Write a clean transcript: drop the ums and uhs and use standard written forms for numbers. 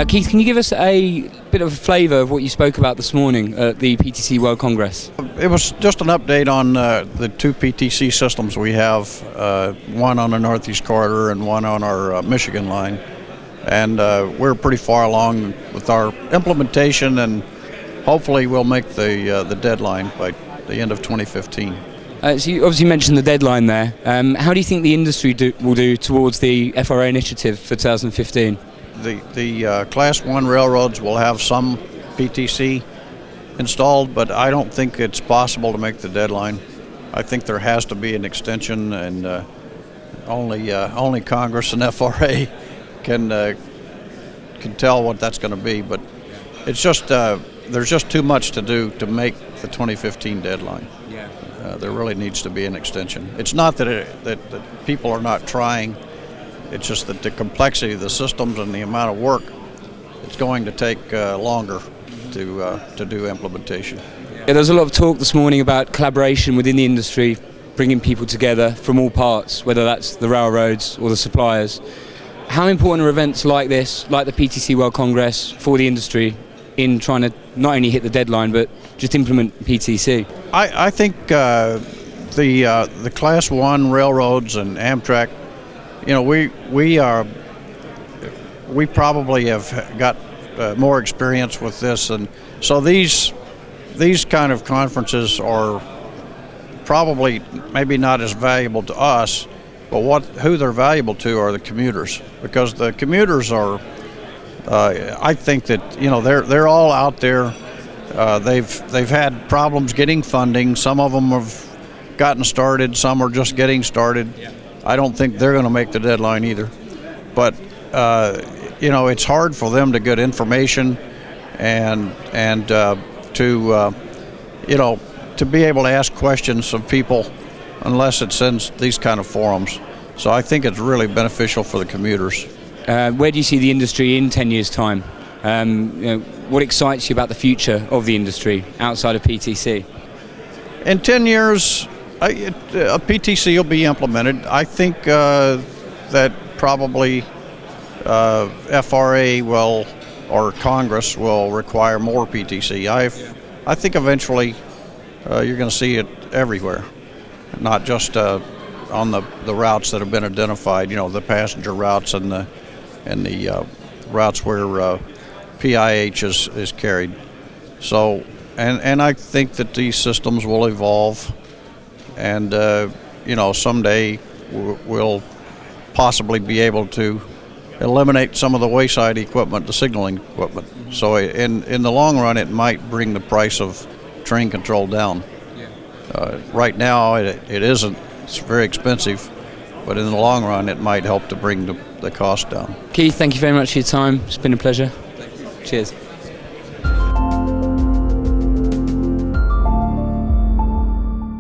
Keith, can you give us a bit of a flavour of what you spoke about this morning at the PTC World Congress? It was just an update on the two PTC systems we have, one on the Northeast Corridor and one on our Michigan line. And we're pretty far along with our implementation, and hopefully we'll make the deadline by the end of 2015. So you obviously mentioned the deadline there. How do you think the industry will do towards the FRA initiative for 2015? The Class 1 railroads will have some PTC installed, but I don't think it's possible to make the deadline. I think there has to be an extension, and only Congress and FRA can tell what that's going to be. But it's just there's just too much to do to make the 2015 deadline. Yeah. There really needs to be an extension. It's not that people are not trying. It's just that the complexity of the systems and the amount of work, it's going to take longer to do implementation. Yeah, there was a lot of talk this morning about collaboration within the industry, bringing people together from all parts, whether that's the railroads or the suppliers. How important are events like this, like the PTC World Congress, for the industry in trying to not only hit the deadline but just implement PTC? I think the Class 1 railroads and Amtrak, we probably have got more experience with this, and so these kind of conferences are probably maybe not as valuable to us, but who they're valuable to are the commuters, because the commuters are. I think that they're all out there. They've had problems getting funding. Some of them have gotten started. Some are just getting started. Yeah. I don't think they're going to make the deadline either. But it's hard for them to get information and to be able to ask questions of people unless it's in these kind of forums. So I think it's really beneficial for the commuters. Where do you see the industry in 10 years' time? What excites you about the future of the industry outside of PTC? In 10 years, a PTC will be implemented. I think that probably FRA will, or Congress will require more PTC. I think eventually you're going to see it everywhere, not just on the routes that have been identified, the passenger routes and the routes where PIH is carried. So, and I think that these systems will evolve, and someday we'll possibly be able to eliminate some of the wayside equipment, the signaling equipment. So in the long run, it might bring the price of train control down. Right now, it isn't. It's very expensive, but in the long run, it might help to bring the cost down. Keith, thank you very much for your time. It's been a pleasure. Thank you. Cheers.